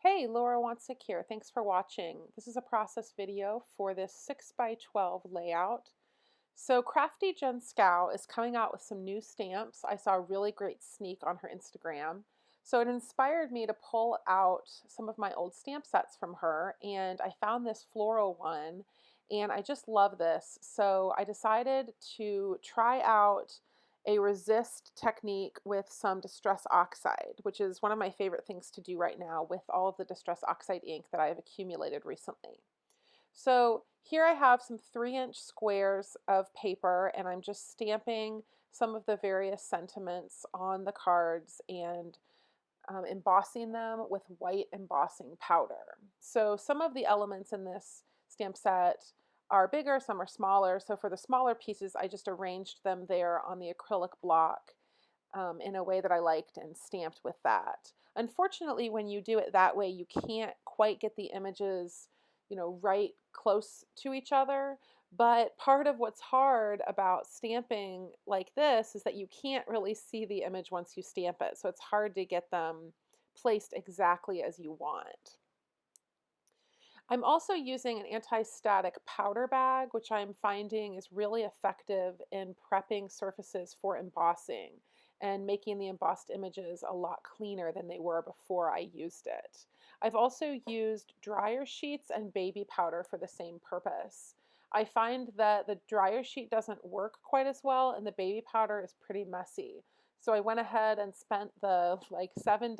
Hey, Laura Wansick here. Thanks for watching. This is a process video for this 6x12 layout. So Crafty Jen Schow is coming out with some new stamps. I saw a really great sneak on her Instagram. So it inspired me to pull out some of my old stamp sets from her, and I found this floral one, and I just love this. So I decided to try out a resist technique with some Distress Oxide, which is one of my favorite things to do right now with all of the Distress Oxide ink that I have accumulated recently. So here I have some 3-inch squares of paper, and I'm just stamping some of the various sentiments on the cards and embossing them with white embossing powder. So some of the elements in this stamp set are bigger, some are smaller. So for the smaller pieces, I just arranged them there on the acrylic block in a way that I liked and stamped with that. Unfortunately, when you do it that way, you can't quite get the images, right close to each other. But part of what's hard about stamping like this is that you can't really see the image once you stamp it. So it's hard to get them placed exactly as you want. I'm also using an anti-static powder bag, which I'm finding is really effective in prepping surfaces for embossing and making the embossed images a lot cleaner than they were before I used it. I've also used dryer sheets and baby powder for the same purpose. I find that the dryer sheet doesn't work quite as well and the baby powder is pretty messy. So I went ahead and spent the like $7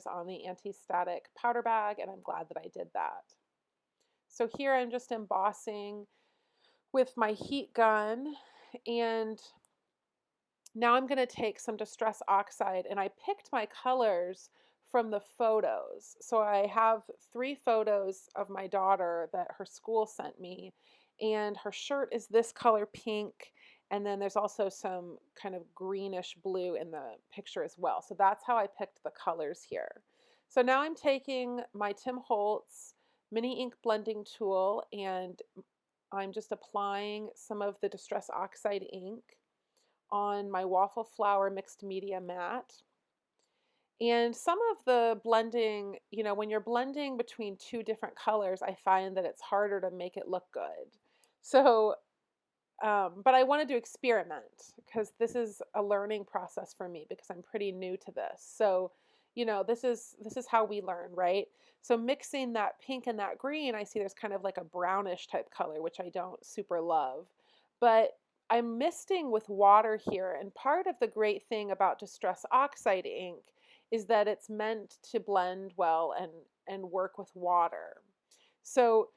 on the anti-static powder bag, and I'm glad that I did that. So here I'm just embossing with my heat gun, and now I'm going to take some Distress Oxide, and I picked my colors from the photos. So I have 3 photos of my daughter that her school sent me, and her shirt is this color pink, and then there's also some kind of greenish blue in the picture as well. So that's how I picked the colors here. So now I'm taking my Tim Holtz mini ink blending tool, and I'm just applying some of the Distress Oxide ink on my waffle flower mixed media mat. And some of the blending, when you're blending between 2 different colors, I find that it's harder to make it look good. So, but I wanted to experiment because this is a learning process for me because I'm pretty new to this. So, this is how we learn, right? So mixing that pink and that green, I see there's kind of like a brownish type color, which I don't super love. But I'm misting with water here, and part of the great thing about Distress Oxide ink is that it's meant to blend well and work with water. So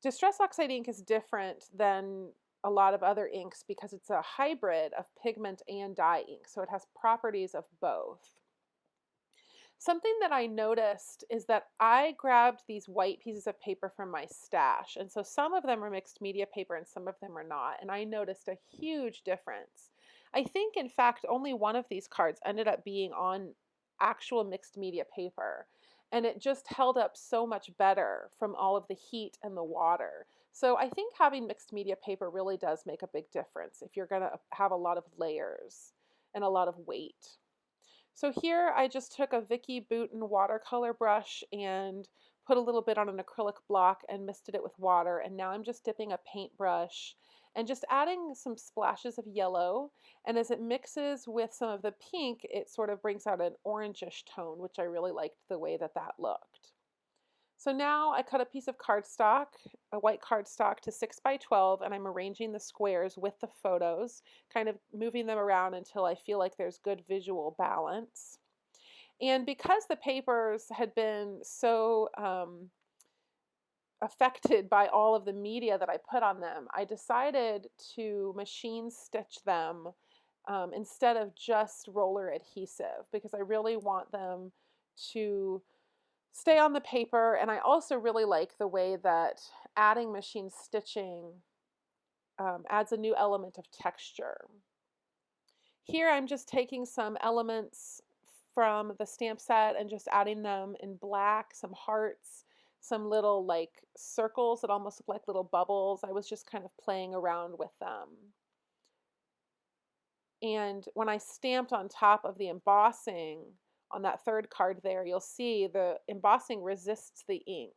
Distress Oxide ink is different than a lot of other inks because it's a hybrid of pigment and dye ink, so it has properties of both. Something that I noticed is that I grabbed these white pieces of paper from my stash, and so some of them are mixed media paper and some of them are not, and I noticed a huge difference. I think, in fact, only one of these cards ended up being on actual mixed media paper, and it just held up so much better from all of the heat and the water. So I think having mixed media paper really does make a big difference if you're going to have a lot of layers and a lot of weight. So here I just took a Vicky Bouton watercolor brush and put a little bit on an acrylic block and misted it with water, and now I'm just dipping a paintbrush and just adding some splashes of yellow, and as it mixes with some of the pink, it sort of brings out an orangish tone, which I really liked the way that that looked. So now I cut a piece of cardstock, a white cardstock, to 6x12, and I'm arranging the squares with the photos, kind of moving them around until I feel like there's good visual balance. And because the papers had been so affected by all of the media that I put on them, I decided to machine stitch them instead of just roller adhesive because I really want them to stay on the paper, and I also really like the way that adding machine stitching adds a new element of texture. Here I'm just taking some elements from the stamp set and just adding them in black, some hearts, some little like circles that almost look like little bubbles. I was just kind of playing around with them. And when I stamped on top of the embossing, on that third card there, you'll see the embossing resists the ink.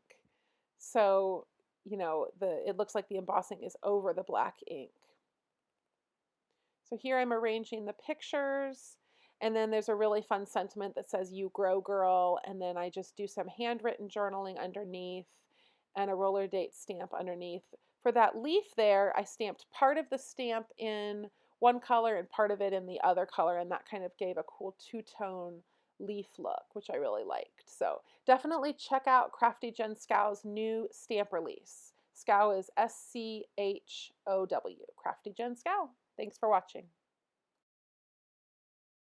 So, it looks like the embossing is over the black ink. So here I'm arranging the pictures, and then there's a really fun sentiment that says "You grow, girl," and then I just do some handwritten journaling underneath and a roller date stamp underneath. For that leaf there, I stamped part of the stamp in one color and part of it in the other color, and that kind of gave a cool two-tone leaf look, which I really liked. So definitely check out Crafty Jen Schow's new stamp release. Schow is Schow, Crafty Jen Schow. Thanks for watching.